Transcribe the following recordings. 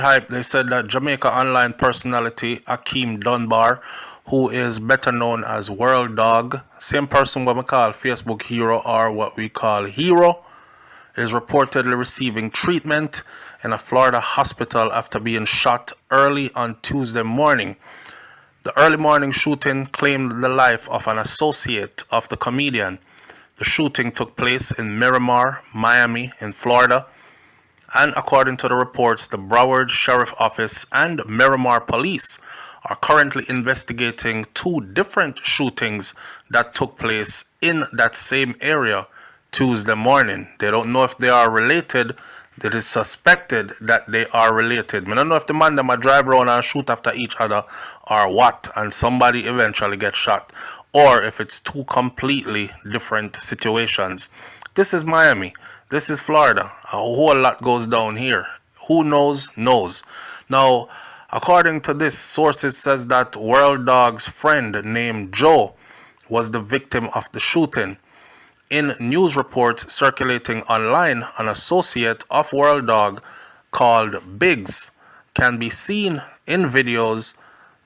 Hype, they said that Jamaica online personality Akeem Dunbar, who is better known as World Dog, same person what we call Facebook hero or what we call hero, is reportedly receiving treatment in a Florida hospital after being shot early on Tuesday morning. The early morning shooting claimed the life of an associate of the comedian. The shooting took place in Miramar, Miami, in Florida, and according to the reports, the Broward Sheriff Office and Miramar Police are currently investigating two different shootings that took place in that same area Tuesday morning. They don't know if they are related. It is suspected that they are related. I don't know if the man them a drive around and shoot after each other or what, and somebody eventually gets shot, or if it's two completely different situations. This is Miami. This is Florida. A whole lot goes down here. Who knows, knows. Now, according to this, sources says that World Dog's friend named Joe was the victim of the shooting. In news reports circulating online, an associate of World Dog called Biggs can be seen in videos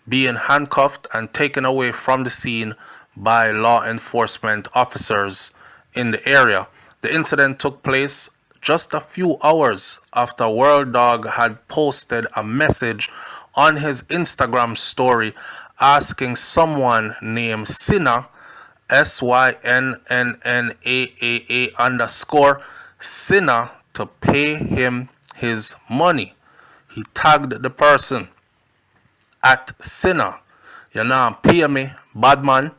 being handcuffed and taken away from the scene by law enforcement officers in the area. The incident took place just a few hours after World Dog had posted a message on his Instagram story asking someone named Sinna, SYNNNAAA underscore Sinna, to pay him his money. He tagged the person at Sinna. You know, pay me, bad man.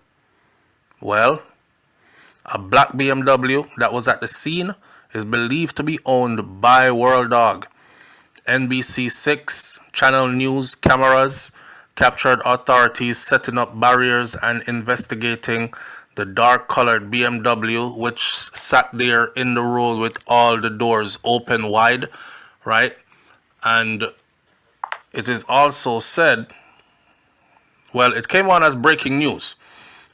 Well, a black BMW that was at the scene is believed to be owned by World Dog. NBC6 Channel News cameras captured authorities setting up barriers and investigating the dark-colored BMW, which sat there in the road with all the doors open wide, right? And it is also said, well, it came on as breaking news.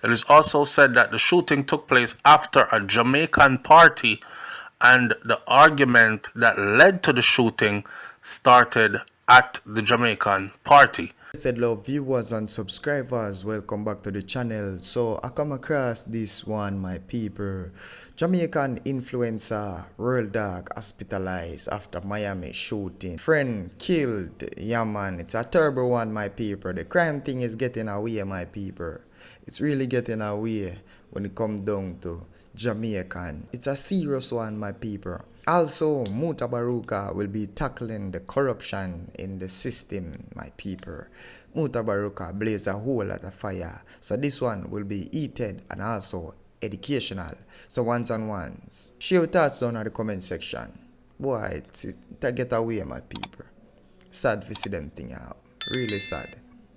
It is also said that the shooting took place after a Jamaican party, and the argument that led to the shooting started at the Jamaican party. Said love viewers and subscribers, welcome back to the channel. So I come across this one, my people. Jamaican influencer World Dog hospitalized after Miami shooting. Friend killed. Yeah man, it's a terrible one, my people. The crime thing is getting away, my people. It's really getting away when it comes down to Jamaican. It's a serious one, my people. Also, Mutabaruka will be tackling the corruption in the system, my people. Mutabaruka blaze a whole lot of fire. So this one will be heated and also educational. So ones and ones. Share your thoughts down in the comment section. Boy, it's get away, my people. Sad to see them thing out. Really sad.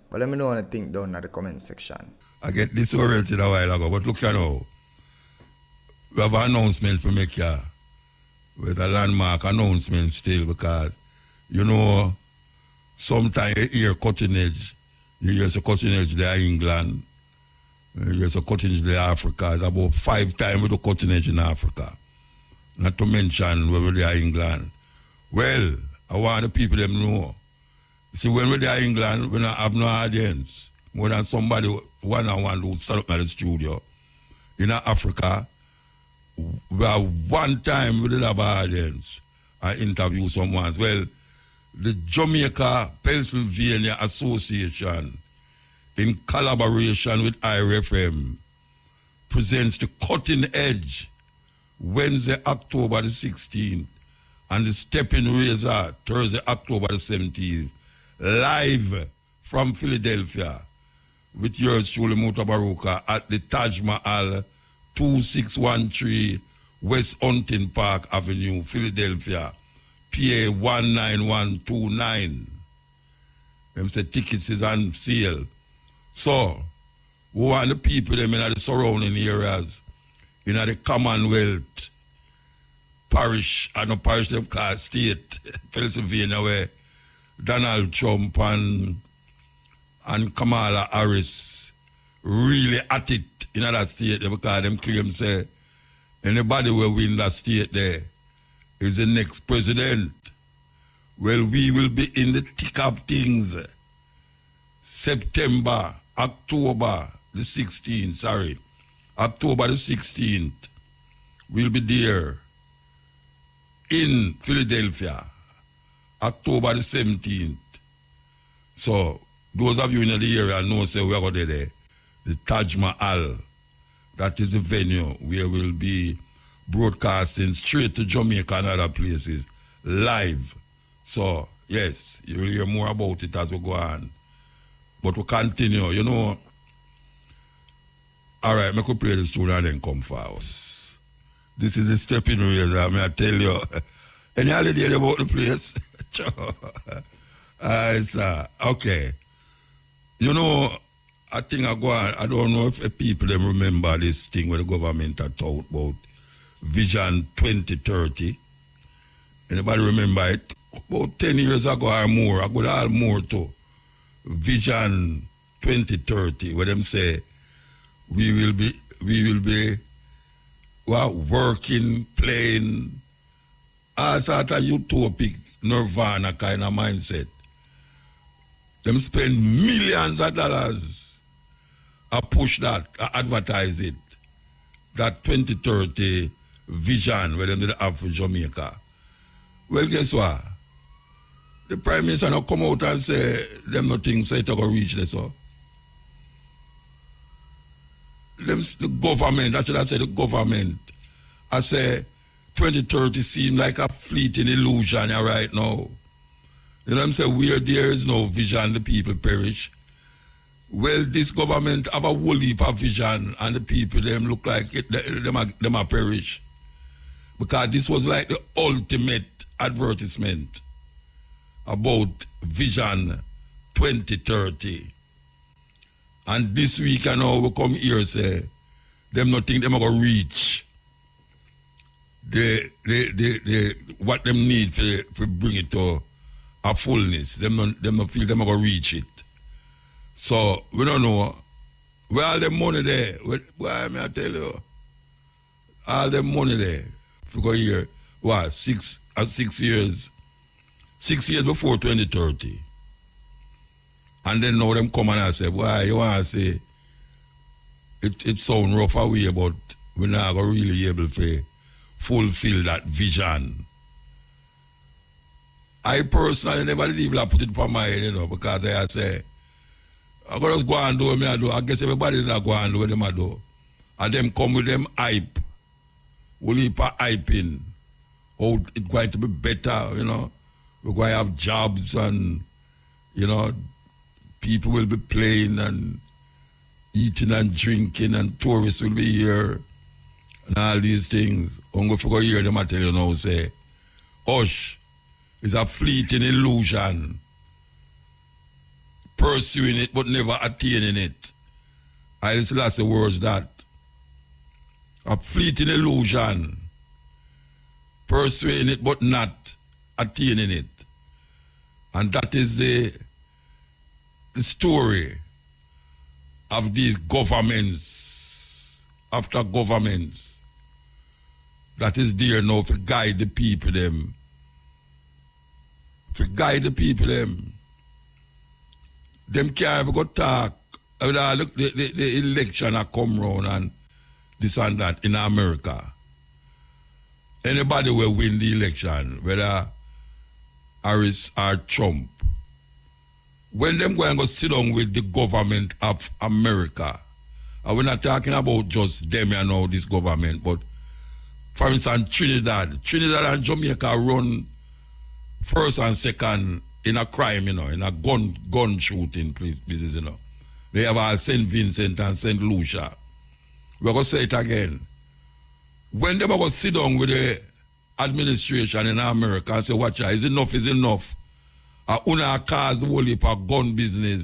But let me know what you think down in the comment section. I get this oriented a while ago, but look at now. We have an announcement for make here. With a landmark announcement still, because you know sometimes you hear cutting edge. You hear a cutting edge there in England, you hear a cutting edge there in Africa. It's about 5 times with the cutting edge in Africa. Not to mention where we are in England. Well, I want the people them know. See, when we're there in England, we don't have no audience. More than somebody one-on-one who stand up at the studio. In Africa, well, one time we did have an audience. I interviewed someone. Well, the Jamaica Pennsylvania Association, in collaboration with IRFM, presents the Cutting Edge Wednesday, October the 16th, and the Stepping Razor Thursday, October the 17th, live from Philadelphia, with yours truly, Mutabaruka, at the Taj Mahal, 2613 West Hunting Park Avenue, Philadelphia, PA 19129. Them say tickets is on sale. So, we want the people them in the surrounding areas, in the Commonwealth, parish, and the parish them called state, Pennsylvania, where Donald Trump and Kamala Harris really at it in that state because them claim say anybody will win that state there is the next president. Well, we will be in the thick of things. September, October the 16th, sorry. October the 16th, we'll be there in Philadelphia. October the 17th. So, those of you in the area know, say, we are going to there. The Taj Mahal. That is the venue where we'll be broadcasting straight to Jamaica and other places, live. So, yes, you'll hear more about it as we go on. But we continue, you know. All right, I could play the tune and then come forward. This is a stepping razor, I tell you. Any holiday about the place? Okay. You know, I think I don't know if people them remember this thing where the government had talked about Vision 2030. Anybody remember it? About 10 years ago or more, I could add more to Vision 2030, where them say we will be well, working, playing, all sort of utopic nirvana kind of mindset. Them spend millions of dollars to push that, advertise it. That 2030 vision where them did have for Jamaica. Well, guess what? The Prime Minister now come out and say them nothing say it will reach this. So. The government, I should have said the government, I say 2030 seems like a fleeting illusion right now. You know what I'm saying? Where there is no vision, the people perish. Well, this government have a whole heap of vision and the people, them look like it, them are perish. Because this was like the ultimate advertisement about Vision 2030. And this week, I know we come here say, them not think them are going to reach what them need for bring it to a fullness. Them not feel them are going to reach it. So, we don't know. Where all the money there? Why may I tell you? All the money there. If you go here, what, 6 years? 6 years before 2030. And then now them come and I say, why you want to say, it sound rough away, but we're not going to really be able to fulfill that vision. I personally never did even put it on my head, you know, because I say, I'm going to just go and do what I do. I guess everybody that go and do what them I do. And them come with them hype. We'll heap a hype in. Oh, it's going to be better, you know. We're going to have jobs and, you know, people will be playing and eating and drinking and tourists will be here and all these things. I'm going to go hear them, I tell you now, say, hush, it's a fleeting illusion. Pursuing it but never attaining it. I listen to the words that. A fleeting illusion. Pursuing it but not attaining it. And that is the story of these governments after governments that is there now to guide the people them. To guide the people them. Them can't ever go talk. The election have come round and this and that in America. Anybody will win the election, whether Harris or Trump. When them go and go sit down with the government of America, and we're not talking about just them and all this government, but for instance, Trinidad and Jamaica run first and second in a crime, you know, in a gun shooting places, you know. They have all St. Vincent and St. Lucia. We're going to say it again. When they go sit down with the administration in America and say, watch out, is enough. Una cause the whole heap of gun business.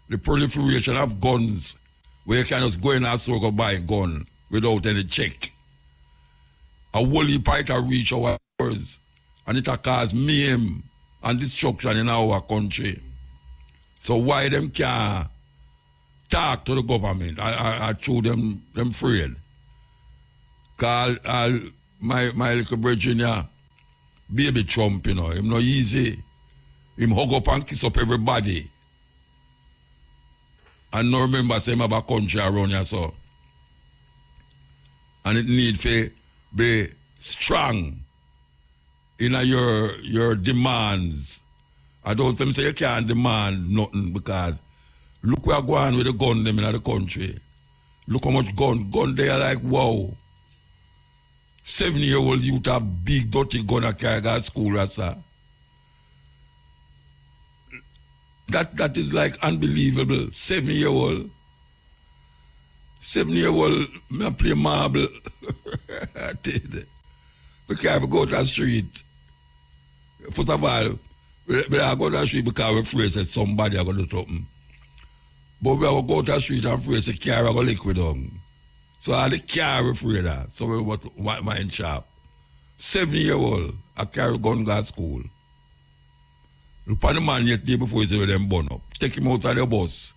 The proliferation of guns, where you can just go in and go buy a gun without any check. A whole heap of reach our words, and it cause mayhem and destruction in our country. So why them can't talk to the government? I show them afraid. Cause my little Virginia, baby Trump, you know. Him no easy. Him hug up and kiss up everybody. And no remember say him have a country around here, so. And it need to be strong in your demands. I don't think say you can't demand nothing because look where going with the gun them in the country. Look how much gun they are like wow. 7-year-old youth have big dirty gun at carry at school, Rasta. That is like unbelievable. 7-year-old. 7-year-old me play marble. We can't go to the street. First of all, we are go to the street because we're afraid that somebody are going to do something. But we are go to the street and afraid that the car are going to liquid on. So all the car we're afraid of. So we want mind sharp. 7-year-old, I carry gun to school. Look at the man yet day before he say them burn up. Take him out of the bus.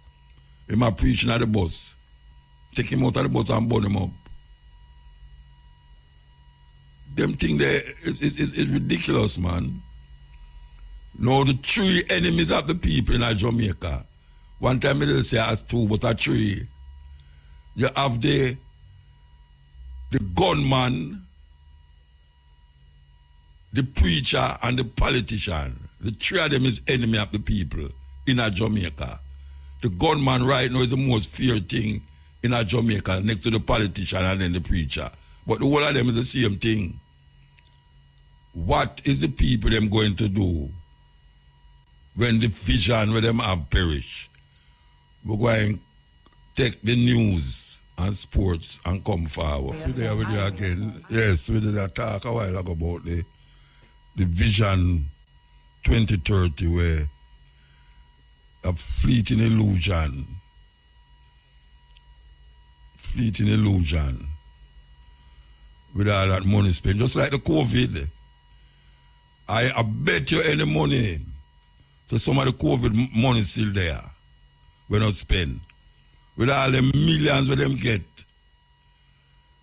Him a preaching at the bus. Take him out of the bus and burn him up. Them thing there is ridiculous, man. Now the 3 enemies of the people in Jamaica. One time I didn't say as 2, but a 3. You have the gunman, the preacher, and the politician. The 3 of them is enemy of the people in Jamaica. The gunman right now is the most feared thing in Jamaica, next to the politician and then the preacher. But the whole of them is the same thing. What is the people them going to do when the vision where them have perished? We're going to take the news and sports and come forward. Yes, there with you again. Yes, we did talk a while ago about the vision 2030 where a fleeting illusion with all that money spent, just like the COVID. I bet you any money, so some of the COVID money still there, we not spend. With all the millions we them get,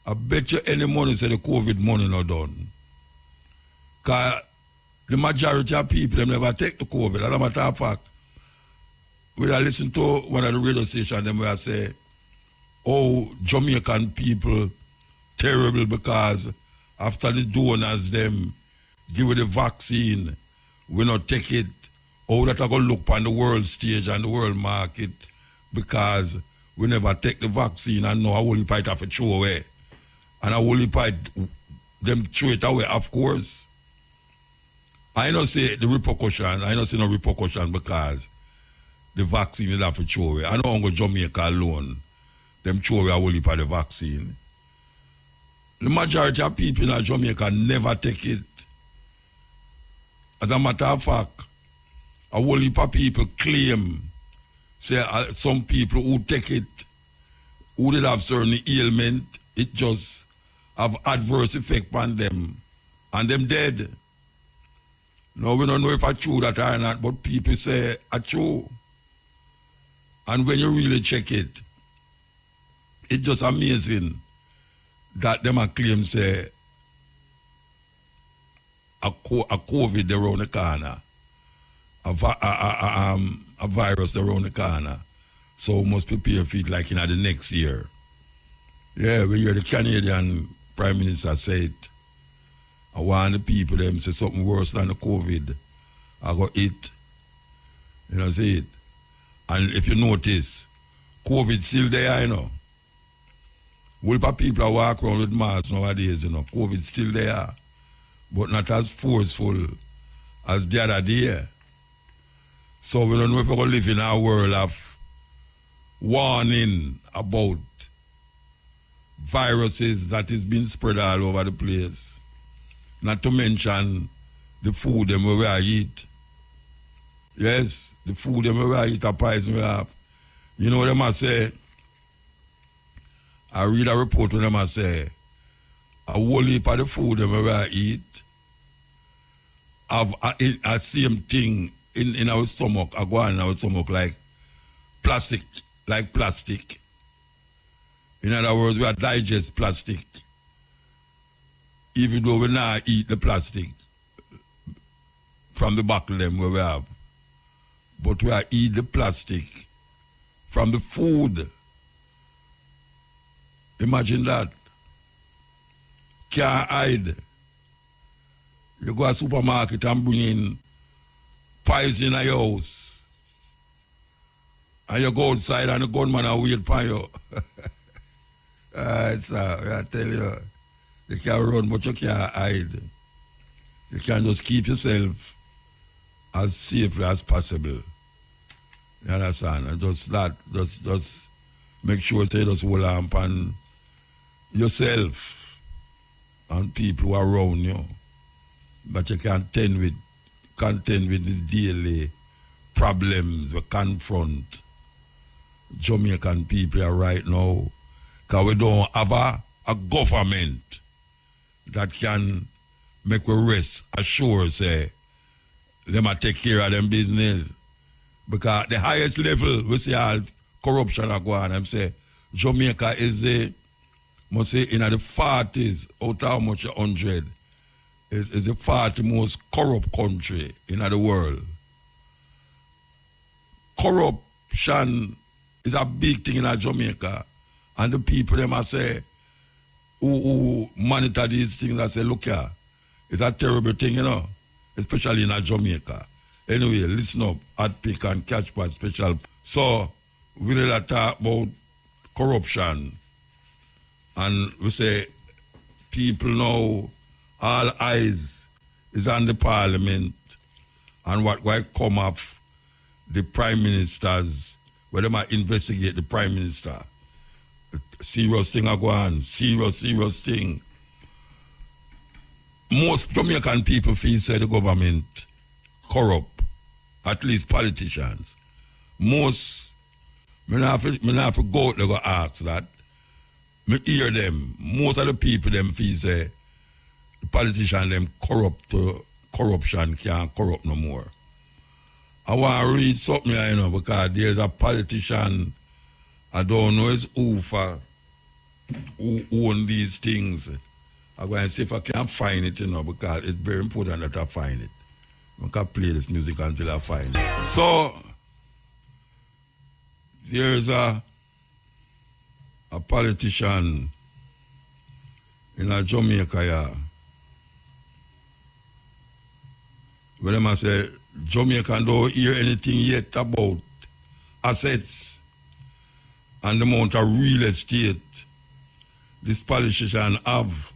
I bet you any money say the COVID money not done. Because the majority of people, them never take the COVID. As a matter of fact, when I listen to one of the radio stations, them where I say, oh, Jamaican people terrible because after the donors them give the vaccine, we not take it. Oh, that I go look on the world stage and the world market because we never take the vaccine and know a whole heap have to throw away. And a whole heap them throw it away, of course. I don't say the repercussion, I don't see no repercussion because the vaccine is have to throw away. I don't go Jamaica alone. Them throw away a whole heap of the vaccine. The majority of people in Jamaica never take it. As a matter of fact, a whole heap of people claim, say some people who take it, who did have certain ailment, it just have adverse effect on them, and them dead. Now we don't know if it's true that or not, but people say it's true. And when you really check it, it's just amazing that them a claim say a COVID around the corner, a virus around the corner. So we must prepare for it like in the next year. Yeah, we hear the Canadian Prime Minister say it. I want the people them say something worse than the COVID. I got it. You know, see it. And if you notice, COVID still there, you know. Whole of people are walking around with masks nowadays, you know. COVID still there. But not as forceful as the other day. So we don't know if we're going to live in a world of warning about viruses that is being spread all over the place. Not to mention the food them we eat. Yes, the food them we eat, a poison we have. You know what them I say? I read a report when them I say, a whole heap of the food them we eat have a same thing in our stomach, I go on in our stomach like plastic. In other words, we digest plastic. Even though we not eat the plastic. from the buckle them where we have. But we are eat the plastic from the food. Imagine that. Can't hide. You go to a supermarket and bring in poison in your house. And you go outside and the gunman will wait for you. I tell you, you can run but you can't hide. You can just keep yourself as safely as possible. You understand? And just make sure you just hold on and yourself and people who are around you. But you can contend with the daily problems we confront Jamaican people right now. Because we don't have a government that can make we rest assure say they might take care of them business. Because the highest level we see all corruption are going and say Jamaica is must say in the 40s out of how much 100 is the 40th most corrupt country in the world. Corruption is a big thing in Jamaica. And the people them I say who monitor these things I say, look here, it's a terrible thing, you know, especially in Jamaica. Anyway, listen up, at Pick and Catch Part special. So we need to talk about corruption. And we say people now, all eyes is on the parliament and what might come up the prime ministers, where they might investigate the prime minister. Serious thing are going on, serious thing. Most Jamaican people feel say the government corrupt, at least politicians. Most, me not have to go out there go ask that. Me hear them. Most of the people them feel say the politicians them corrupt to corruption can't corrupt no more. I want to read something here, you know, because there's a politician, I don't know his who own these things. I'm going to see if I can find it, you know, because it's very important that I find it. I can play this music until I find it. So, there's a politician in Jamaica here. When I say, Jamaica don't hear anything yet about assets and the amount of real estate this politician have.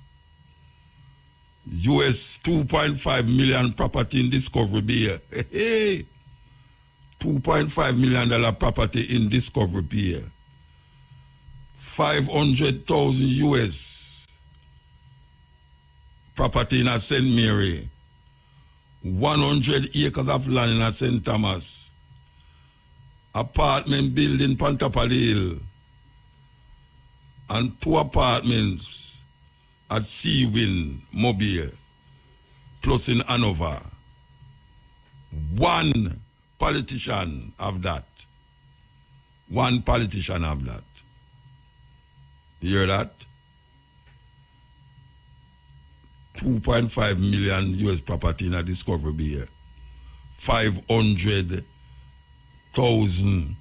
US 2.5 million property in Discovery Bay. Hey, $2.5 million property in Discovery Bay. 500,000 US property in a St. Mary. 100 acres of land in a St. Thomas. Apartment building Pantapalil. And 2 apartments at Seawind, Mobile, plus in Hanover. 1 politician have that. 1 politician have that. You hear that? 2.5 million US property in a Discovery Bay. 500,000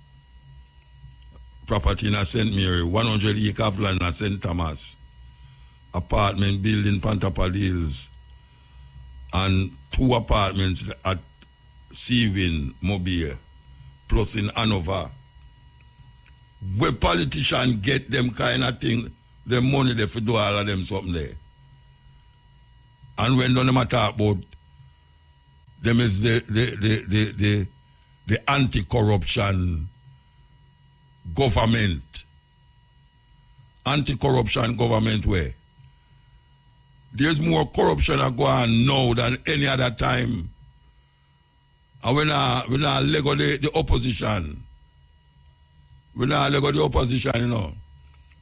property in a St. Mary. 100 acre of land in a St. Thomas. Apartment building Pantapalils. And 2 apartments at Seawind, Mobile. Plus in Hanover. Where politicians get them kind of thing, the money they for do all of them something there. And when them talk about them is the anti-corruption government. Anti-corruption government where there's more corruption going on now than any other time. And when I lego the opposition, we not lego the opposition, you know.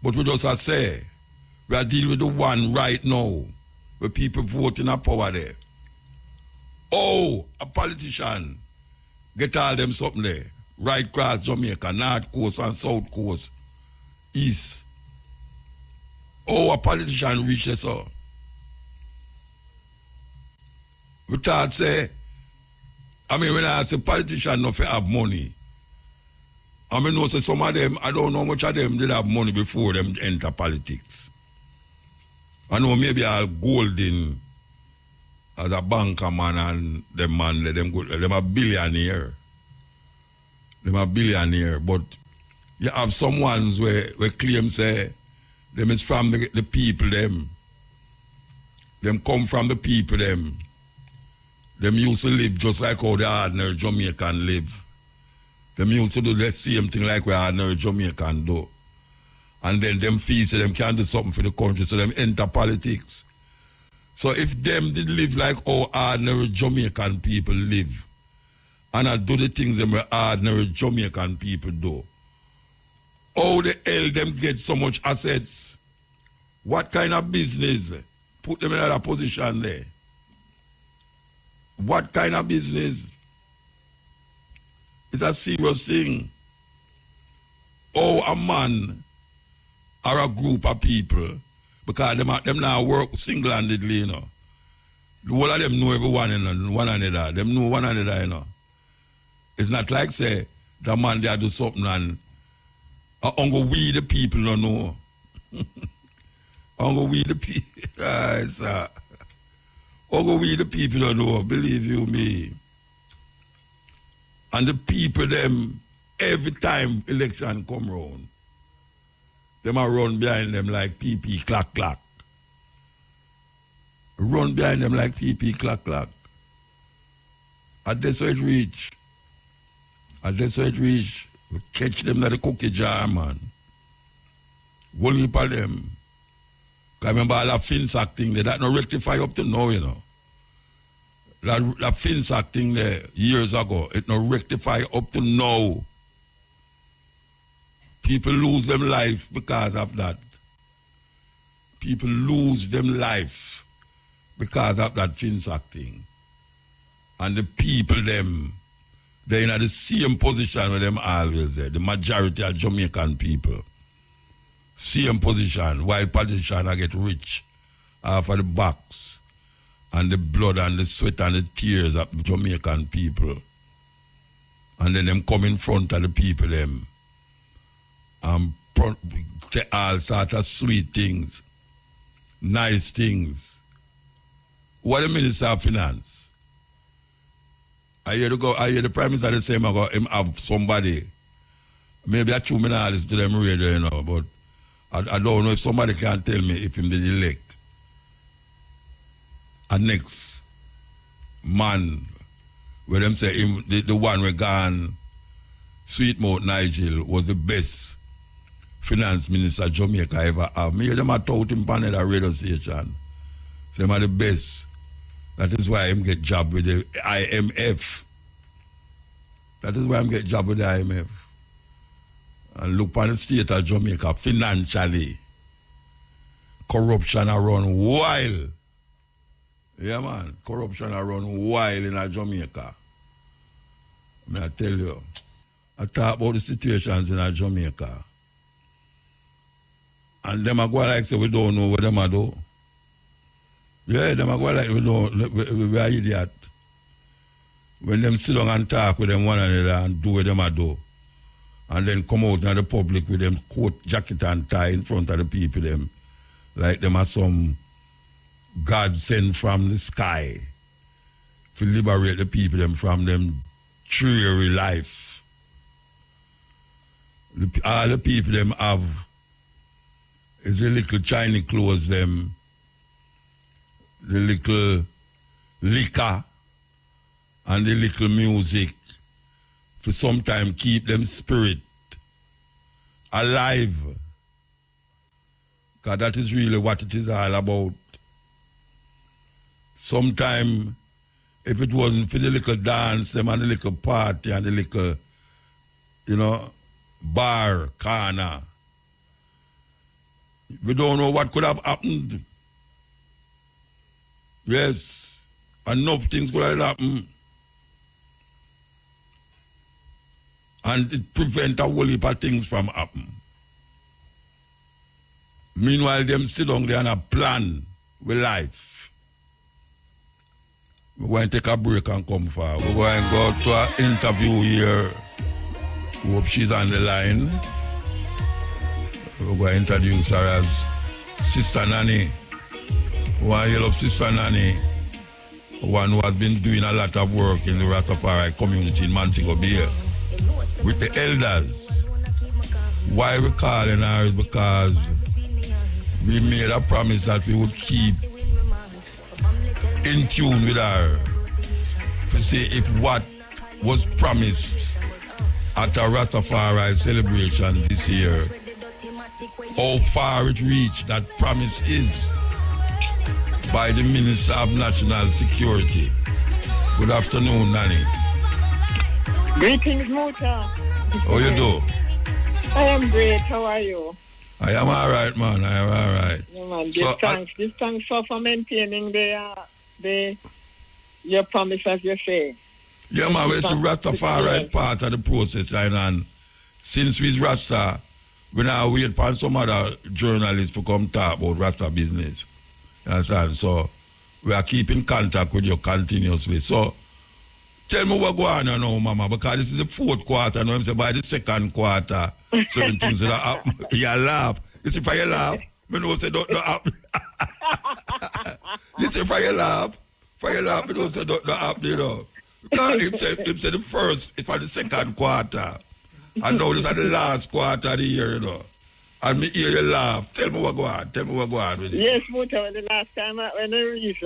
But we just say we are dealing with the one right now. Where people voting a power there. Oh, a politician get all them something there. Right across Jamaica, North Coast and South Coast, East. Oh, a politician reaches so. We thought say I mean, when I say politicians not have money, I mean, know say some of them, I don't know how much of them did have money before them enter politics. I know maybe Al Golden as a banker man and them man, them a billionaire. Them a billionaire, but you have some ones where claim say them is from the people them. Them come from the people them. Them used to live just like how the ordinary Jamaican live. Them used to do the same thing like where ordinary Jamaican do. And then them feel say them can do something for the country, so them enter politics. So if them did live like how ordinary Jamaican people live, and I do the things them ordinary Jamaican people do, how the hell them get so much assets? What kind of business put them in that position there? What kind of business? It's a serious thing. How a man or a group of people, because them now work single-handedly, you know. The whole of them know everyone, you know, one another. Them know one another, you know. It's not like, say, the man there do something and only we the people don't know. Only we the people. Only we the people don't know, believe you me. And the people them, every time election come round, them are run behind them like PP clack clack. Run behind them like PP clack clack. And that's where it reach. And that's where it reach. We catch them at the cookie jar, man. One heap of them. Because I remember all that FinSac thing there, that no rectify up to now, you know. That FinSac thing there, years ago, it no rectify up to now. People lose them life because of that. People lose them life because of that FinSac thing. And the people them, they're in the same position with them always there. The majority of Jamaican people. Same position, while politicians get rich off of the backs and the blood and the sweat and the tears of the Jamaican people. And then them come in front of the people them and say all sorts of sweet things, nice things. What the Minister of Finance? I hear the Prime Minister the same about him have somebody. Maybe I 2 minutes to them radio, you know, but I don't know if somebody can tell me if him did elect a next man where them say him the one we gone Sweetmouth Nigel was the best finance minister Jamaica ever have. Me hear them a tout him on the radio station. So them are the best. That is why him get job with the IMF. That is why him get job with the IMF. And look on the state of Jamaica financially. Corruption around wild. Yeah, man. Corruption around wild in Jamaica. May I tell you. I talk about the situations in Jamaica. And them are going like say we don't know what them are do. Yeah, them are going like we are idiot. When them sit down and talk with them one another and do what them are do. And then come out in the public with them coat, jacket and tie in front of the people them. Like them are some God sent from the sky to liberate the people them from them dreary life. All the people them have is the little Chinese clothes them, the little liquor and the little music to sometimes keep them spirit alive. Because that is really what it is all about. Sometimes, if it wasn't for the little dance, them and the little party and the little, bar, corner, we don't know what could have happened. Yes, enough things could have happened. And it prevent a whole heap of things from happening. Meanwhile, them sit down there and a plan with life. We're going to take a break and come forward. We're going to go to an interview here. Hope she's on the line. We're going to introduce her as Sister Nanny. We want to hail up Sister Nanny, one who has been doing a lot of work in the Rastafari community in Montego Bay with the elders. Why we're calling her is because we made a promise that we would keep in tune with her to see if what was promised at our Rastafari celebration this year, how far it reached that promise is by the Minister of National Security. Good afternoon, Nanny. Greetings, Muta. How you do? I am great. How are you? I am all right, man. I am all right. Yeah, man. So, This thanks for maintaining your promise, as you say. Yeah, man, it's a Rastafari part of the process, right? And since we's Rasta, we now wait for some other journalists to come talk about Rasta business. You understand? So we are keeping contact with you continuously. So tell me what going on now, Mama, because this is the fourth quarter. Now I'm saying by the second quarter, certain things that happen. You laugh. You see, if I laugh, I know say don't happen. You see, if I laugh, I know say don't happen, you know. Because him say the first, if I the second quarter, and now this is the last quarter of the year, you know. And me hear you laugh. Tell me what go on. Tell me what go on with it. Yes, Muta, the last time when I reached,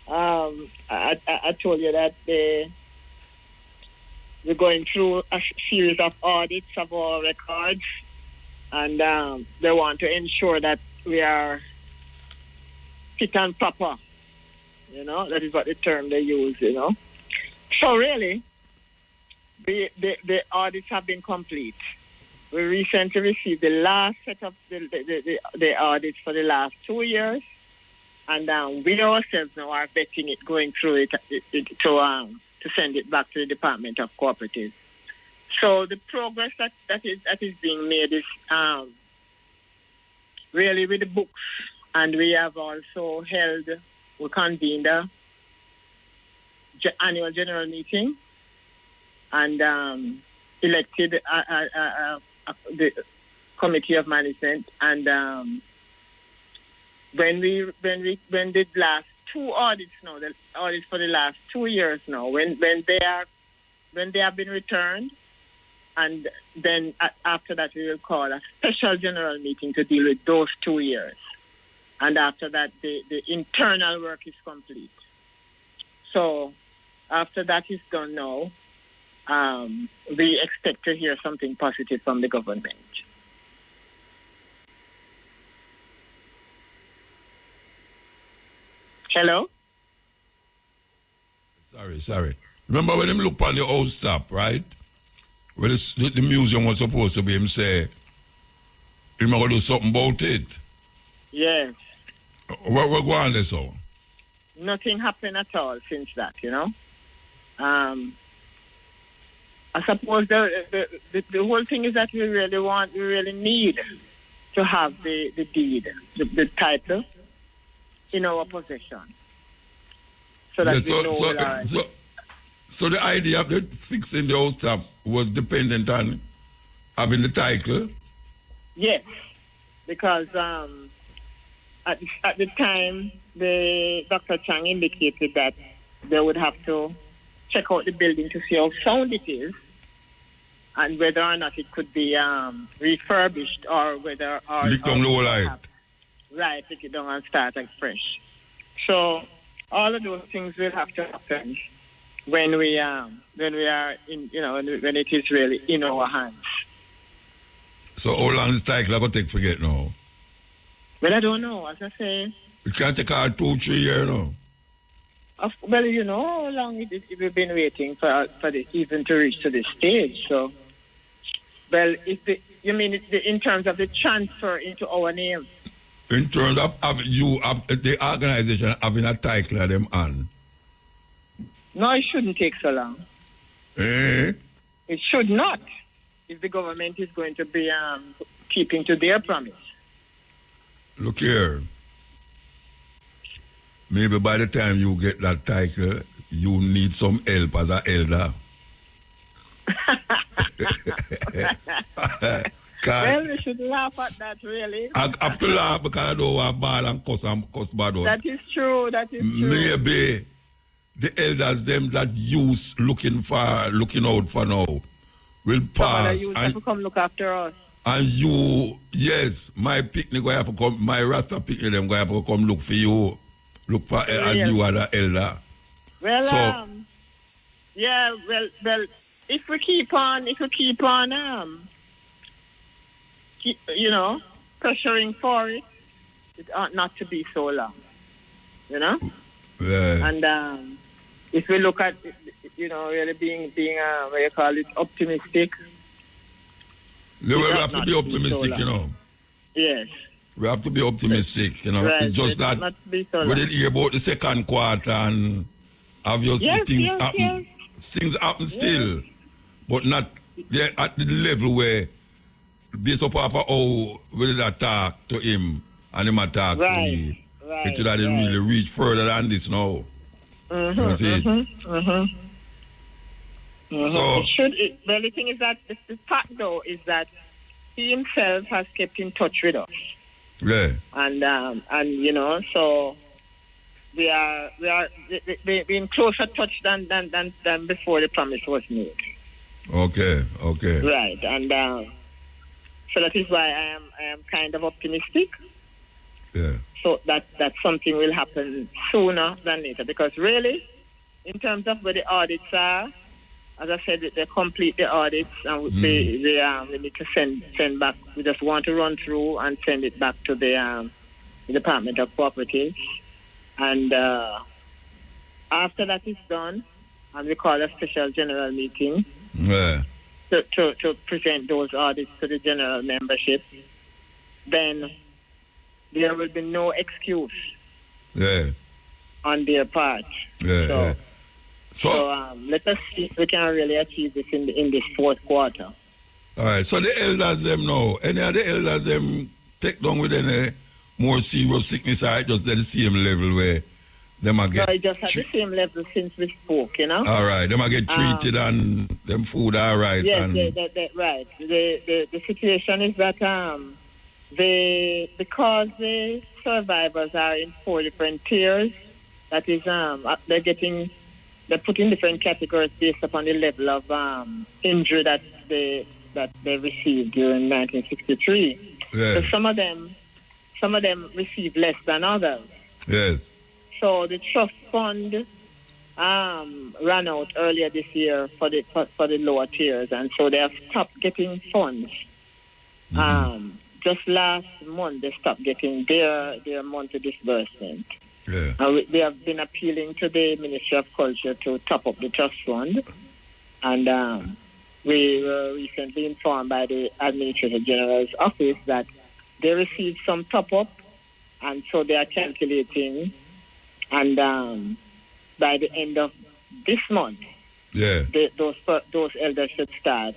I told you that we're going through a series of audits of our records, and they want to ensure that we are fit and proper. You know, that is what the term they use, you know. So really, the audits have been complete. We recently received the last set of the audits for the last 2 years, and we ourselves now are vetting it, going through it to send it back to the Department of Cooperatives. So the progress that is being made is really with the books, and we have also we convened a annual general meeting and elected the committee of management, and when did last 2 audits now, the audits for the last 2 years now, when they have been returned, and then after that we will call a special general meeting to deal with those 2 years, and after that the internal work is complete. So after that is done now, we expect to hear something positive from the government. Hello? Sorry. Remember when him look on the old stop, right? Where the museum was supposed to be, him say, him going to do something about it. Yes. What going on there, so? Nothing happened at all since that, you know. I suppose the whole thing is that we really need to have the deed, the title in our possession. So that we know so the idea of the fixing the old stuff was dependent on having the title? Yes, because at the time, Dr. Chang indicated that they would have to check out the building to see how sound it is, and whether or not it could be refurbished, or whether lick down the whole light. Right, lick it down and start fresh. So all of those things will have to happen when we are in, you know, when it is really in our hands. So how long is the title going to take for get now? Well, I don't know. As I say, it can't take all 2-3 years now. Well, you know how long we've been waiting for this even to reach to this stage. So, well, you mean in terms of the transfer into our name? In terms of the organization having a title of them on? No, it shouldn't take so long. Eh? It should not, if the government is going to be keeping to their promise. Look here. Maybe by the time you get that title, you need some help as an elder. Well, we should laugh at that, really. I have to laugh because I don't want ball and cuss bad out. That is true. That is true. Maybe the elders, them that use looking out for now, will pass. Some have to come look after us. And you, yes, my picnic going to have to come, my rasta picnic, them going to have to come look for you. Look for Yes. and you are the elder. Well, So- yeah, well, if we keep on, pressuring for it, it ought not to be so long, Yeah. And if we look at, really being what you call it, optimistic. We have to be optimistic, Yes. We have to be optimistic, Right. It's just that not to be so we long. didn't hear about the second quarter and obviously Yes, things yes, happen. yes. Things happen still, but not at the level where based upon how we did attack to him and him attack to me. Right. It should have really reach further than this now. That's it. So Well, the thing is that the fact, though, is that he himself has kept in touch with us. yeah. And so we are in closer touch than before the promise was made. Okay. Right, and so that is why I am kind of optimistic. Yeah. So that something will happen sooner than later, because really, in terms of where the audits are, as I said, they complete the audits and we need to send back. We just want to run through and send it back to the Department of Cooperatives. And after that is done, and we call a special general meeting Yeah. to present those audits to the general membership, then there will be no excuse Yeah. on their part. Yeah. So let us see if we can really achieve this in this fourth quarter. All right. So the elders them now, any of the elders them take down with any more serious sickness, or just at the same level where them are So get it just at the same level since we spoke, all right, them are get treated and them food all right. Yes, and right. The situation is that because the survivors are in 4 different tiers, that is they're put in different categories based upon the level of injury that they received during 1963. yeah. So some of them receive less than others. Yes. So the trust fund ran out earlier this year for the lower tiers, and so they have stopped getting funds. Just last month they stopped getting their monthly disbursement. Yeah. They have been appealing to the Ministry of Culture to top up the trust fund, and we were recently informed by the Administrator General's office that they received some top up, and so they are calculating, and by the end of this month, Yeah. those elders should start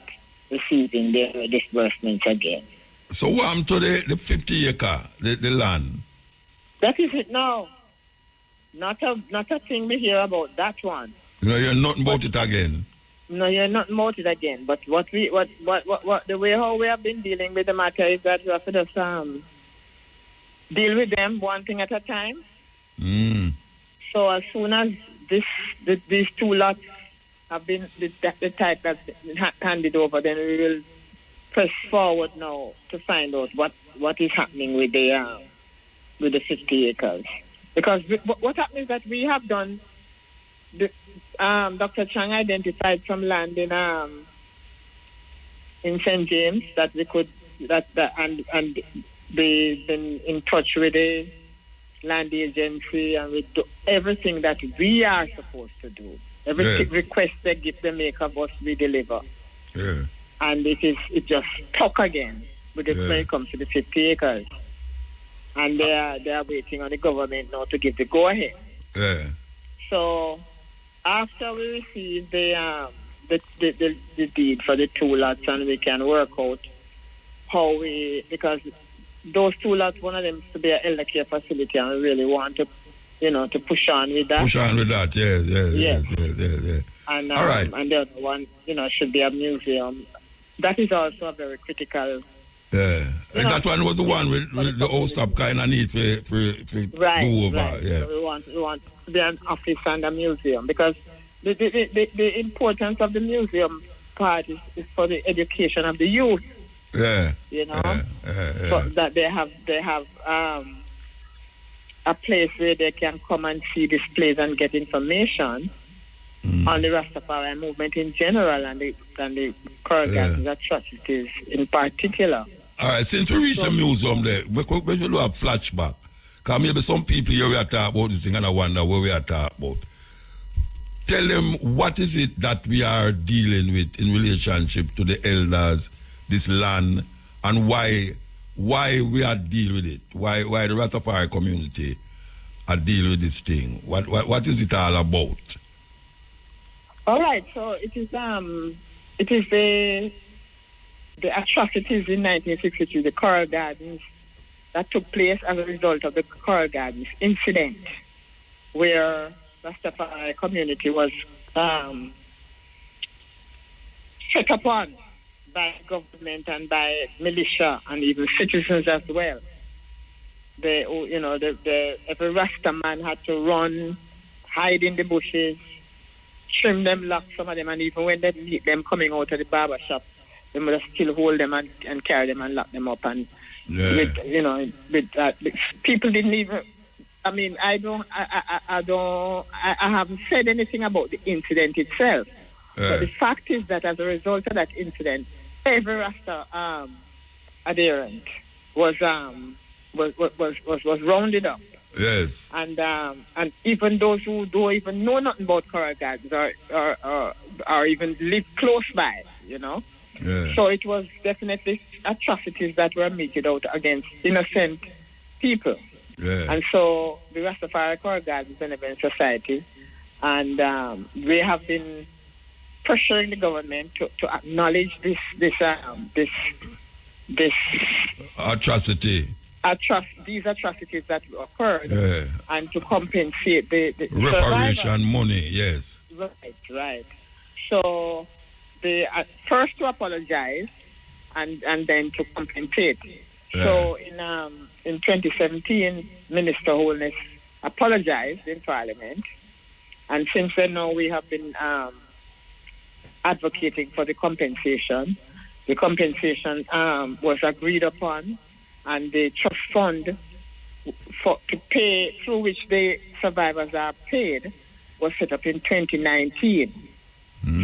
receiving their disbursements again. So what happened to the 50 acre, the land? That is it now. Not a thing we hear about that one. You're nothing about it again. No, you're not moted again. But what the way how we have been dealing with the matter is that we have to just deal with them one thing at a time. So as soon as these two lots have been the type that's been handed over, then we will press forward now to find out what is happening with the 50 acres. Because what happened is that we have done. Dr. Chang identified some land in St. James that we could and we've been in touch with the land agency, and we do everything that we are supposed to do. Every request they make of us, we deliver. Yeah. And it just stuck again when it comes to the 50 acres. And they are waiting on the government now to give the go ahead. Yeah. So after we receive the deed for the two lots, and we can work out how because those two lots, one of them is to be an elder care facility, and we really want to to push on with that. Push on with that, yes. And All right. and the other one, should be a museum. That is also a very critical. Yeah, and that one was the one with the old stop kind of need for Right, go over. right. Yeah. So we want to be an office and a museum, because the importance of the museum part is for the education of the youth. Yeah. So that they have a place where they can come and see displays and get information on the Rastafari movement in general, and the Kurgan atrocities in particular. All right, since we reached the museum there, we should do a flashback. Because maybe some people here we are talking about this thing and I wonder what we are talking about. Tell them what is it that we are dealing with in relationship to the elders, this land, and why we are dealing with it. Why the Rastafari community are dealing with this thing. What is it all about? All right, so it is the atrocities in 1963, the Coral Gardens, that took place as a result of the Coral Gardens incident, where Rastafari community was set upon by government and by militia and even citizens as well. Every Rasta man had to run, hide in the bushes, trim them, lock some of them, and even when they meet them coming out of the barber shop, they would still hold them and carry them and lock them up. And people didn't even. I mean, I haven't said anything about the incident itself. But the fact is that as a result of that incident, every Rasta adherent was rounded up. Yes. And even those who don't even know nothing about Coral Gardens or even live close by, Yeah. So it was definitely atrocities that were meted out against innocent people. Yeah. And so the Rastafari Coral Gardens Benevolent Society, and we have been pressuring the government to acknowledge this atrocity. These atrocities that occurred, and to compensate the reparation survivors. Money, yes. Right. So they first to apologize and then to compensate. Yeah. So in 2017, Minister Holness apologized in Parliament, and since then now we have been advocating for the compensation. The compensation was agreed upon, and the trust fund to pay, through which the survivors are paid, was set up in 2019.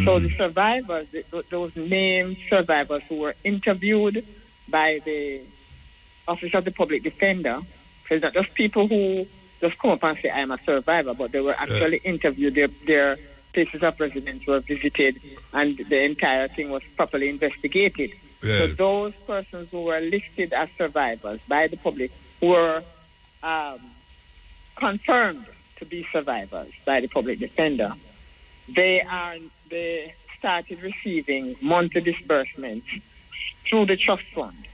So the survivors, those named survivors who were interviewed by the Office of the Public Defender, so it's not just people who just come up and say, I'm a survivor, but they were actually interviewed, their places of residence were visited, and the entire thing was properly investigated. Yes. So those persons who were listed as survivors by the public were confirmed to be survivors by the public defender. They started receiving monthly disbursements through the trust fund,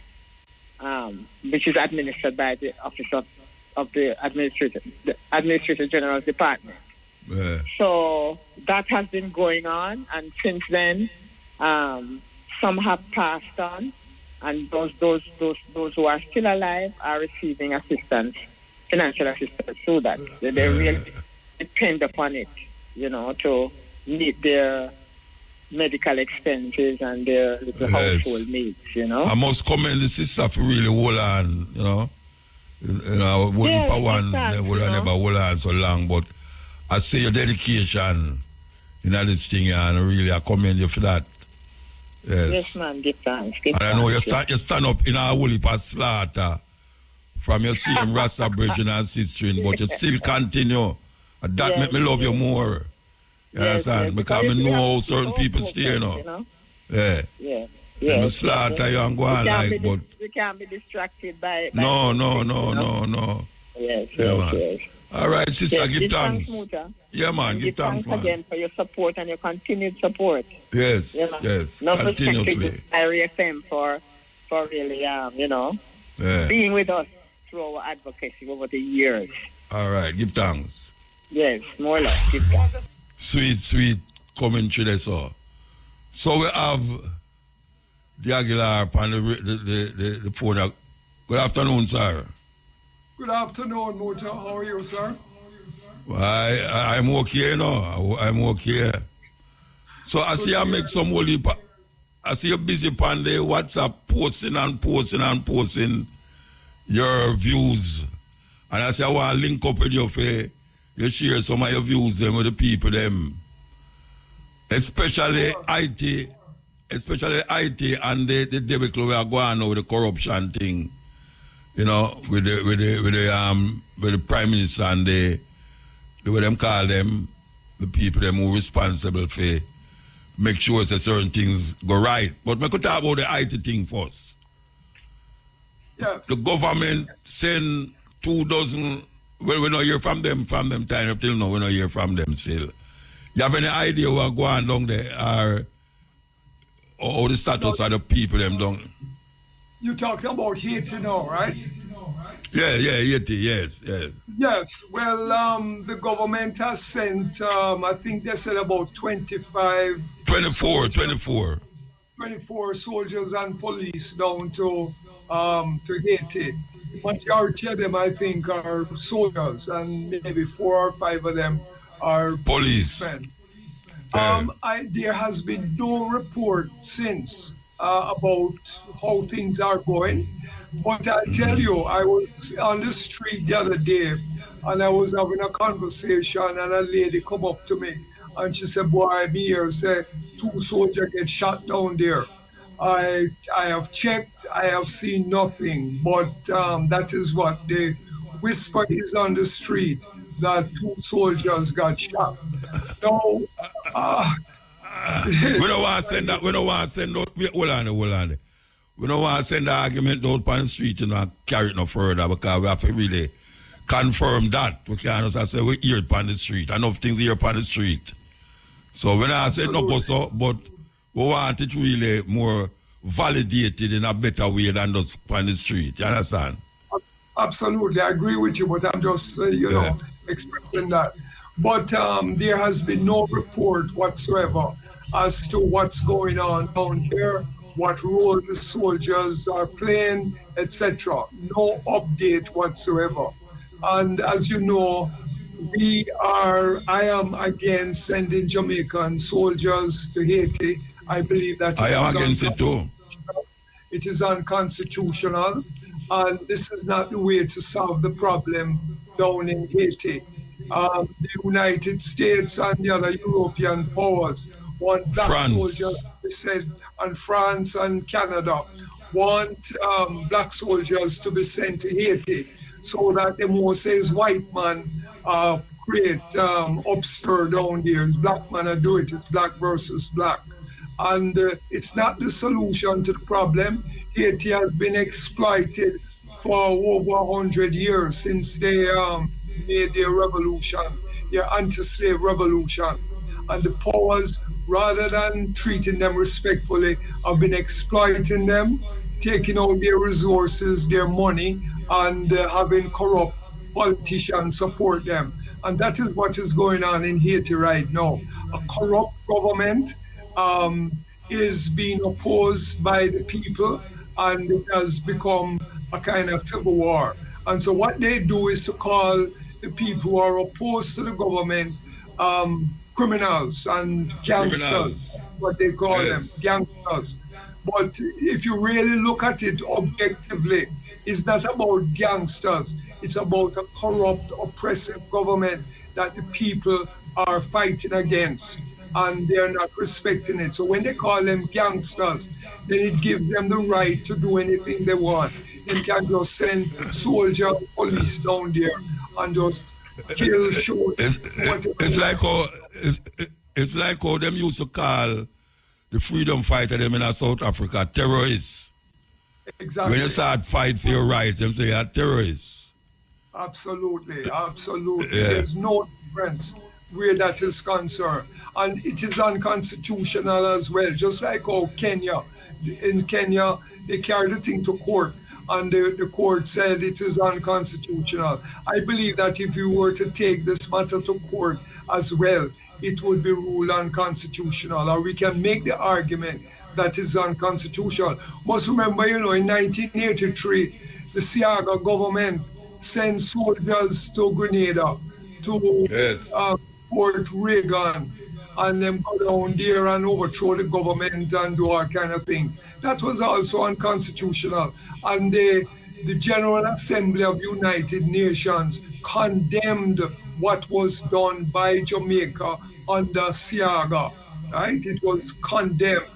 which is administered by the Office of the Administrator General's Department. Yeah. So that has been going on, and since then, some have passed on, and those who are still alive are receiving assistance, financial assistance through that. They really depend upon it, to meet their medical expenses and their little household needs, I must commend the sister for really hold on, wouldn't for one, they would have never hold on so long, but I see your dedication in this thing, and really I commend you for that. Yes, man, give thanks. And I know you stand up in a whole heap of slaughter from your same Rasta brethren and sistering, but you still continue. And that make me love you more. You understand? Because I know how certain people stay, Yeah. Yeah. Slaughter you and go on like, but we can't be distracted by No. Yes, man. All right, sister, give thanks. Muta. Yeah, man, give thanks, man. Again for your support and your continued support. Yes, Yeah, yes, not continuously. Irie FM for really, being with us through our advocacy over the years. All right, give thanks. Yes, more or less. Give thanks. Sweet commentary there, so. So we have the Aguilar on the phone. Good afternoon, sir. Good afternoon, Muta. How are you, sir? I'm okay, you know. I'm okay. So I see I make some holy. I see you busy on the WhatsApp posting your views. And I say I want to link up with you for you share some of your views them with the people them. Especially IT and the debacle we are going on with the corruption thing. You know, with the Prime Minister and the way them call them, the people them who responsible for make sure that certain things go right. But we could talk about the IT thing first. Yes. The government send 2,000. Well, we don't hear from them time up till now. We don't hear from them still. You have any idea what going down there or the status of the people them down? You talked about Haiti now, right? Yeah, Haiti, yes. Yes. Well, the government has sent, I think they said about 24 soldiers and police down to Haiti. The majority of them, I think, are soldiers, and maybe 4 or 5 of them are policemen. There has been no report since about how things are going. But I tell you, I was on the street the other day, and I was having a conversation, and a lady come up to me, and she said, "Boy, I'm here, say 2 soldiers get shot down there." I have checked, I have seen nothing, but that is what the whisper is on the street, that 2 soldiers got shot. Now, we don't want to send that. We don't want to send out. Hold on. We don't want to send the argument out on the street and carry it no further, because we have to really confirm that. We can't just say we hear it on the street. Enough things here on the street. So when I say no, so, but we want it really more validated in a better way than just on the street. You understand? Absolutely, I agree with you, but I'm just, know, expressing that. But there has been no report whatsoever as to what's going on down here, what role the soldiers are playing, etc. No update whatsoever. And as you know, I am again sending Jamaican soldiers to Haiti. I believe that I am against it too. It is unconstitutional, and this is not the way to solve the problem down in Haiti. The United States and the other European powers want black soldiers, they said, and France and Canada want black soldiers to be sent to Haiti, so that the Moses white man create upstir down there. It's black man that do it. It's black versus black. And it's not the solution to the problem. Haiti has been exploited for over 100 years since they made their revolution, their anti-slave revolution. And the powers, rather than treating them respectfully, have been exploiting them, taking out their resources, their money, and having corrupt politicians support them. And that is what is going on in Haiti right now. A corrupt government is being opposed by the people, and it has become a kind of civil war. And so what they do is to call the people who are opposed to the government criminals and gangsters, what they call them, gangsters. But if you really look at it objectively, it's not about gangsters. It's about a corrupt, oppressive government that the people are fighting against, and they're not respecting it. So when they call them gangsters, then it gives them the right to do anything they want. They can just send soldier, police down there and just kill, shoot, whatever. It's like how them used to call the freedom fighter them in South Africa terrorists. Exactly. When you start fight for your rights, them say you're terrorists. Absolutely. Yeah. There's no difference where that is concerned. And it is unconstitutional as well, just like how in Kenya, they carry the thing to court, and the court said it is unconstitutional. I believe that if you were to take this matter to court as well, it would be ruled unconstitutional, or we can make the argument that is unconstitutional. Must remember, in 1983, the Siaga government sent soldiers to Grenada to Yes. Fort Reagan, and them go down there and overthrow the government and do all kind of things. That was also unconstitutional. And the General Assembly of United Nations condemned what was done by Jamaica under Siaga, right? It was condemned.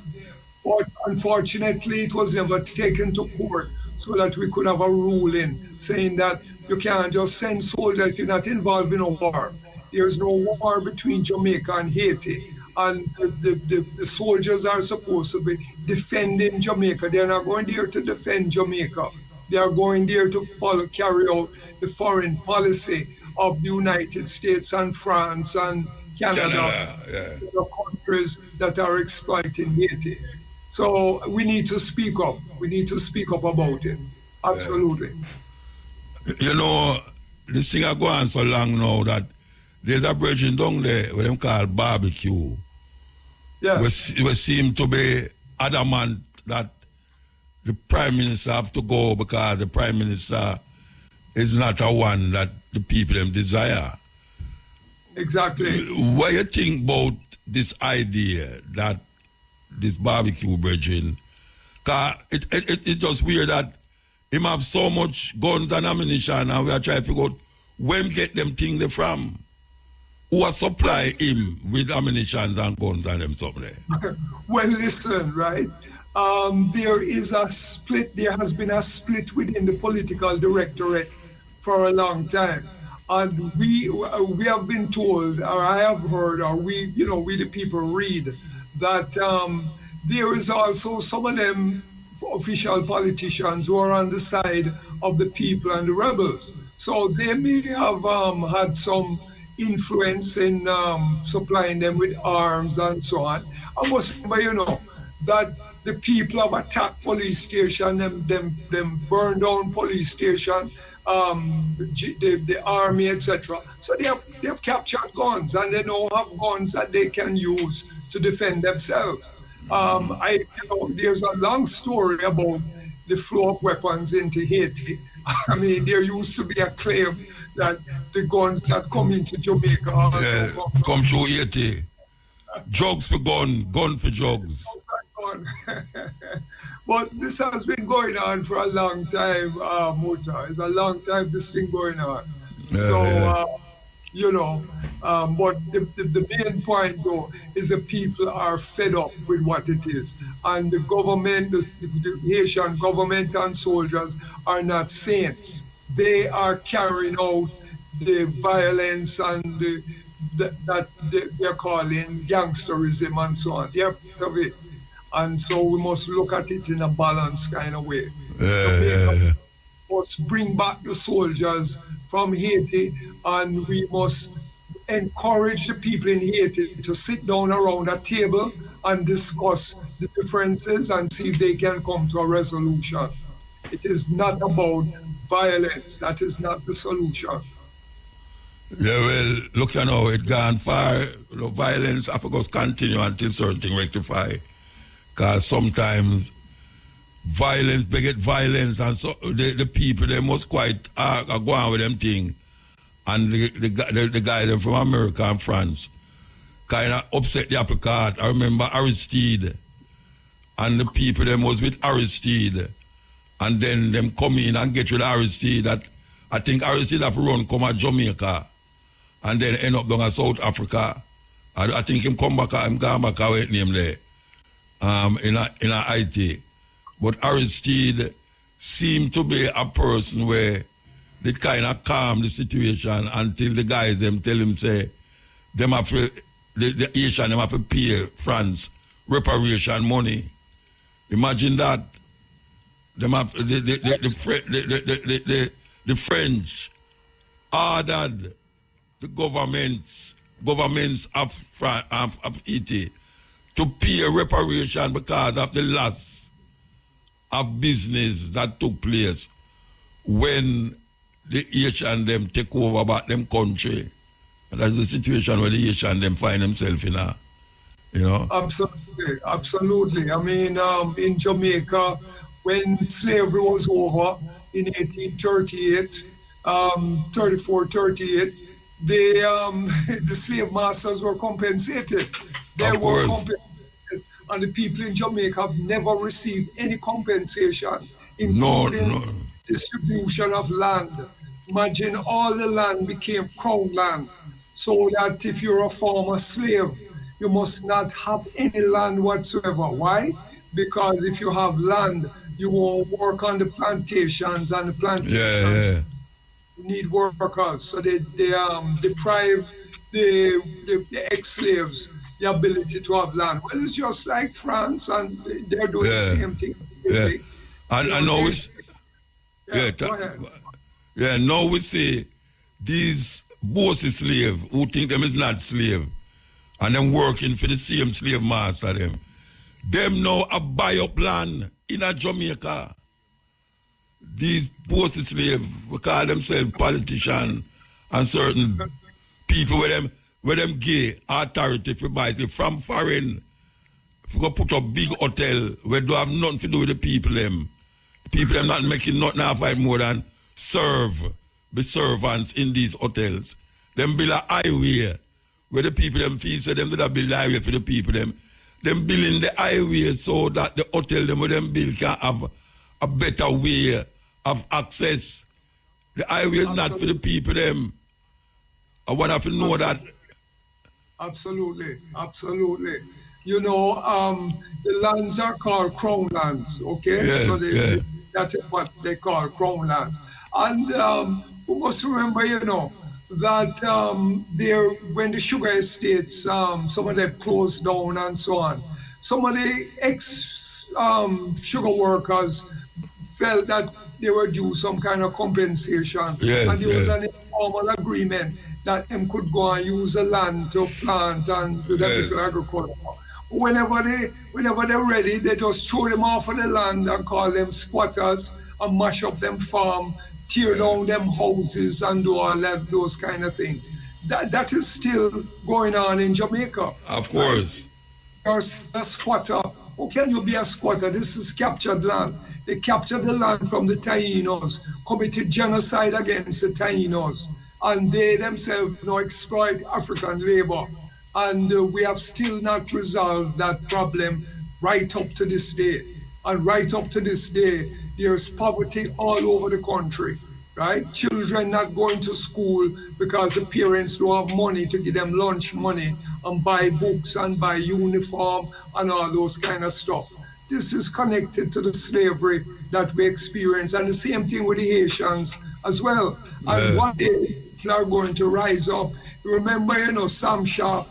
Unfortunately, it was never taken to court so that we could have a ruling saying that you can't just send soldiers if you're not involved in a war. There's no war between Jamaica and Haiti. And the soldiers are supposed to be defending Jamaica. They're not going there to defend Jamaica. They are going there to carry out the foreign policy of the United States and France and Canada, the countries that are exploiting Haiti. So we need to speak up. We need to speak up about it. Absolutely. This thing has gone on so long now that there's a bridge down there what them call barbecue. Yeah. We seem to be adamant that the Prime Minister have to go because the Prime Minister is not a one that the people them desire. Exactly. What you think about this idea that this barbecue bridging? Because it's just weird that him have so much guns and ammunition and we are trying to figure out where him get them things from. Who are supply him with ammunition and guns and them something there? Well, listen, right? There is a split. There has been a split within the political directorate for a long time. And we have been told, or I have heard, or we the people read, that there is also some of them official politicians who are on the side of the people and the rebels. So they may have had some influence in supplying them with arms and so on. I must remember, that the people have attacked police station, them burned down police station, the army, etc. So they have captured guns, and they now have guns that they can use to defend themselves. There's a long story about the flow of weapons into Haiti. I mean, there used to be a claim that the guns that come into Jamaica also come through Haiti. Drugs for gun for drugs. But this has been going on for a long time, Muta. It's a long time this thing going on. But the main point, though, is the people are fed up with what it is. And the government, the Haitian government and soldiers are not saints. They are carrying out the violence and that they're calling gangsterism and so on. They're part of it. And so we must look at it in a balanced kind of way. Must bring back the soldiers from Haiti, and we must encourage the people in Haiti to sit down around a table and discuss the differences and see if they can come to a resolution. It is not about violence. That is not the solution. Yeah, well, look, it gone far. Violence, I forgot, continue until certain thing rectify. Because sometimes violence beget violence, and so the people, they must quite go on with them thing. And the guy them from America and France kind of upset the apple cart. I remember Aristide, and the people them was with Aristide, and then them come in and get rid of Aristide. That I think Aristide have run come at Jamaica, and then end up down at South Africa. I think him come back, him gone back away name there. In a IT. But Aristide seemed to be a person where they kind of calm the situation until the guys them tell him say them have to, the Asian them have to pay France reparation money. Imagine that. Them have the French ordered the governments of Haiti to pay reparation because of the loss of business that took place when the Haitian them take over about them country. And that's the situation where the Haitian them find themselves in now. You know? Absolutely, absolutely. I mean, in Jamaica, when slavery was over in 1838, 34, 38, the slave masters were compensated. They Of were course. compensated, and the people in Jamaica have never received any compensation, No, including no. distribution of land. Imagine all the land became crown land, so that if you're a former slave, you must not have any land whatsoever. Why? Because if you have land, you won't work on the plantations, and the plantations Yeah. need workers. So they deprive the ex-slaves the ability to have land. Well, it's just like France, and they're doing the Yeah. same thing. Yeah. And So now this- go ahead. now we see these bossy slave who think them is not slave and them working for the same slave master them now a buy up land in a Jamaica. These bossy slave, we call themselves politicians and certain people where them gay authority for buy it from foreign. If you go put up big hotel where don't have nothing to do with the people them. People them not making nothing half fight more than serve the servants in these hotels. Them build a highway where the people them feel so them did a build a highway for the people them. Them building the highway so that the hotel them where them build can have a better way of access. The highway is not for the people them. I want to know that. Absolutely, absolutely. You know, the lands are called crown lands, okay? Yeah, So yeah. that's what they call crown lands. And we must remember, you know, that there, when the sugar estates, some of them closed down and so on, some of the ex-sugar workers felt that they were due some kind of compensation. Yes, and there was yes. an informal agreement that them could go and use the land to plant and do that Yes. bit of agriculture. Whenever they're ready, they just throw them off of the land and call them squatters and mash up them farm, tear down them houses and do all that, those kind of things. That is still going on in Jamaica. Of course. You're a squatter. How can you be a squatter? This is captured land. They captured the land from the Tainos, committed genocide against the Tainos, and they themselves exploit African labor. And we have still not resolved that problem right up to this day. And right up to this day, there's poverty all over the country, right? Children not going to school because the parents don't have money to give them lunch money and buy books and buy uniform and all those kind of stuff. This is connected to the slavery that we experience, and the same thing with the Haitians as well. And one day people are going to rise up. Remember, Sam Sharp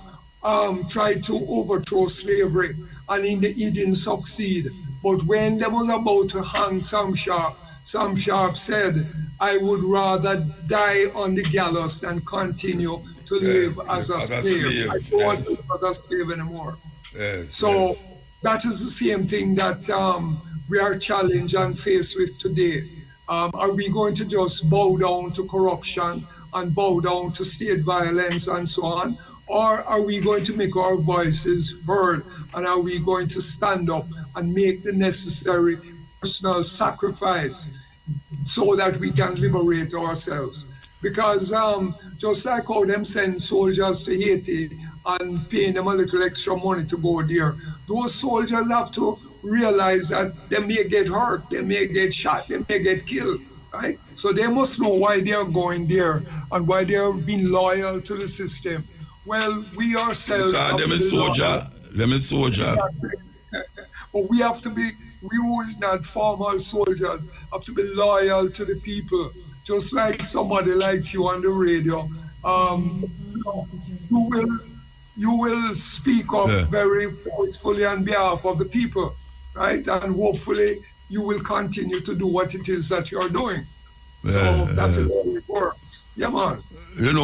tried to overthrow slavery, and he didn't succeed. But when they was about to hang Sam Sharp said, "I would rather die on the gallows than continue to live as a slave. I don't want to live as a slave anymore." So that is the same thing that we are challenged and faced with today. Are we going to just bow down to corruption and bow down to state violence and so on? Or are we going to make our voices heard, and are we going to stand up and make the necessary personal sacrifice so that we can liberate ourselves? Because just like how them send soldiers to Haiti and paying them a little extra money to go there, those soldiers have to realize that they may get hurt, they may get shot, they may get killed, right? So they must know why they are going there and why they are being loyal to the system. Well, we ourselves have Them to is be soldier. Them is soldier. Exactly. But we have to be, we who is not formal soldiers, have to be loyal to the people. Just like somebody like you on the radio, you will speak up very forcefully on behalf of the people, right? And hopefully you will continue to do what it is that you're doing. So that is how it works. Yeah, man.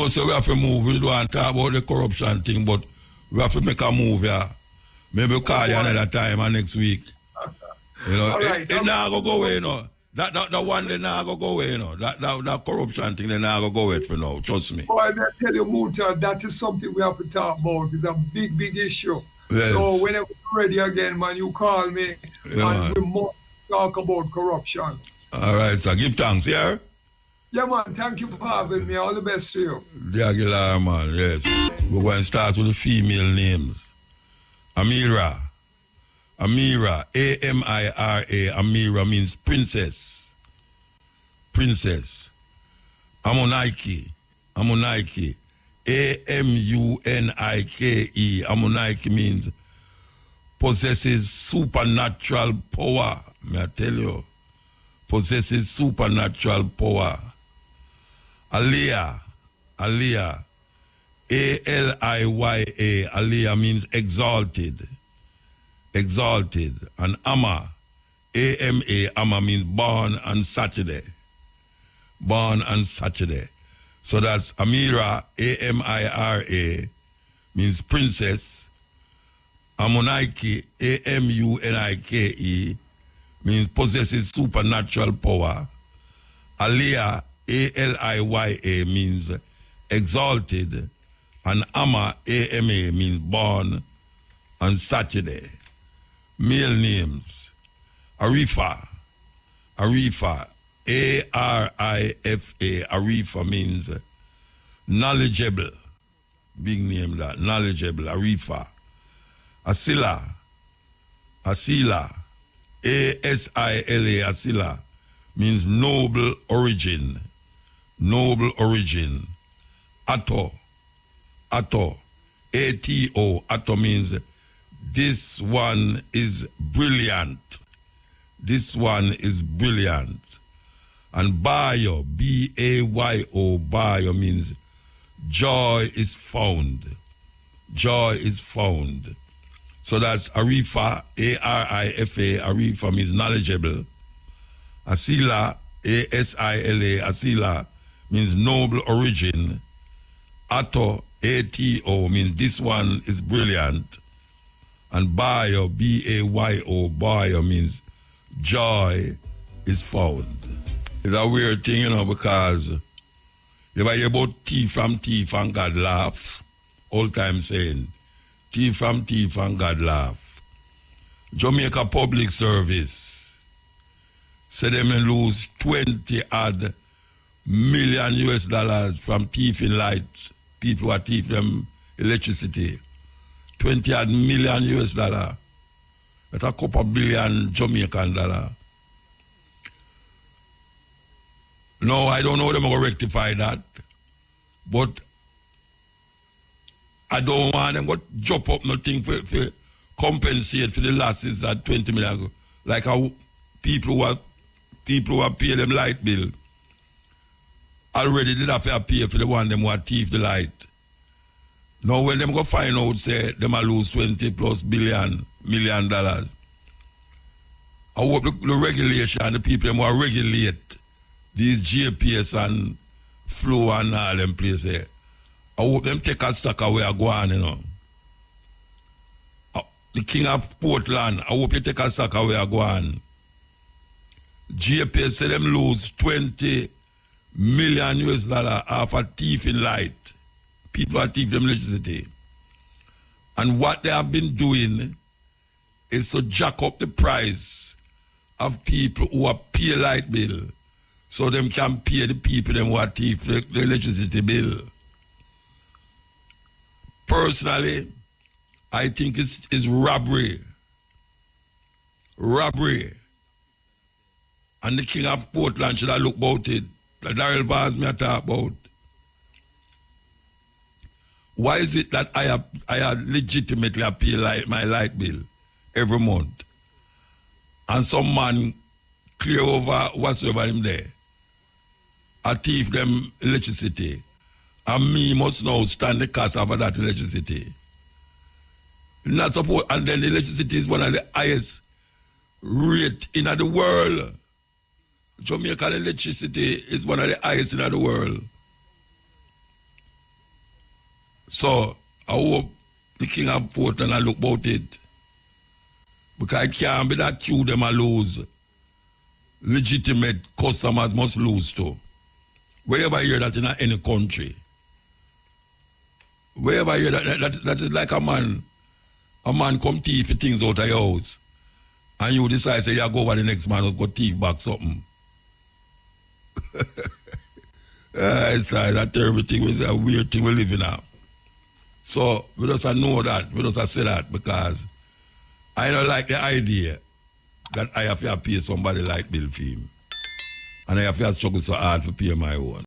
So we have to move. We don't want to talk about the corruption thing, but we have to make a move here. Maybe we'll call you another time or next week. You know, All right. it now go away, you know. That one they now go away, you know. That corruption thing they now go away for now. Trust me. Oh, I tell you, Muta, that is something we have to talk about. It's a big, big issue. Yes. So whenever you're ready again, man, you call me, Yeah, and man. we must talk about corruption. All right, so give thanks, yeah? Yeah, man. Thank you for having me. All the best to you. The Aguilar, man, yes. We're going to start with the female names. Amira. Amira, A-M-I-R-A. Amira means princess. Princess. Amunike. Amunike. A-M-U-N-I-K-E. Amunike means possesses supernatural power. May I tell you? Possesses supernatural power. Aliyah. Aliyah. A-L-I-Y-A. Aliyah means exalted. Exalted. And Amma. A-M-A. Amma means born on Saturday. Born on Saturday. So that's Amira, A-M-I-R-A, means princess. Amunike, A-M-U-N-I-K-E, means possesses supernatural power. Aliyah, A-L-I-Y-A, means exalted. And Amma, A-M-A, means born on Saturday. Male names. Arifa. Arifa. A-R-I-F-A. Arifa means knowledgeable. Big name that. Knowledgeable. Arifa. Asila. Asila. A-S-I-L-A. Asila means noble origin. Noble origin. Atto. Atto. A-T-O. Atto means this one is brilliant. This one is brilliant. And Bayo, B-A-Y-O, Bayo means joy is found. Joy is found. So that's Arifa, A-R-I-F-A. Arifa means knowledgeable. Asila, A-S-I-L-A. Asila means noble origin. Atto, A-T-O means this one is brilliant. And Bayo, B-A-Y-O, Bayo means joy is found. It's a weird thing, you know, because you ever hear about thief from thief and God laugh. Old time saying, thief from thief and God laugh. Jamaica Public Service say them lose 20 odd million US dollars from thieving lights. People who are thief them electricity. 20 odd million US dollar. That's a couple billion Jamaican dollar. No, I don't know them going to rectify that. But I don't want them to jump up nothing for compensate for the losses that 20 million. Like how people who have paid them light bill already did have to pay for the one them who have thief the light. Now when them go find out, say, them will lose 20 plus million dollars. I hope the regulation and the people them who regulate these GPS and flow and all them places. I hope them take a stock away and go on, you know. The King of Portland, I hope you take a stock away and go on. GPS say them lose 20 million US dollar off a thief in light. People are thief them electricity. And what they have been doing is to jack up the price of people who are pay light bill, so them can pay the people them who are thief the electricity bill. Personally, I think it's robbery. Robbery. And the King of Portland should have looked about it. Like Daryl Vaz me talk about. Why is it that I legitimately pay my light bill every month? And some man clear over whatsoever him there. I thief them electricity. And me must now stand the cost of that electricity. Not suppose, and then the electricity is one of the highest rate in the world. Jamaican electricity is one of the highest in the world. So I hope the King of Portland look about it. Because it can't be that you them a lose. Legitimate customers must lose too. Wherever you hear that in any country. Wherever you hear that is like a man come thief things out of your house. And you decide say you go over the next man who's got thief back something. It's a terrible thing, it's a weird thing we live in now. So we just know that, we just say that because I don't like the idea that I have to pay somebody like bill for him. And I have to struggle so hard to pay my own.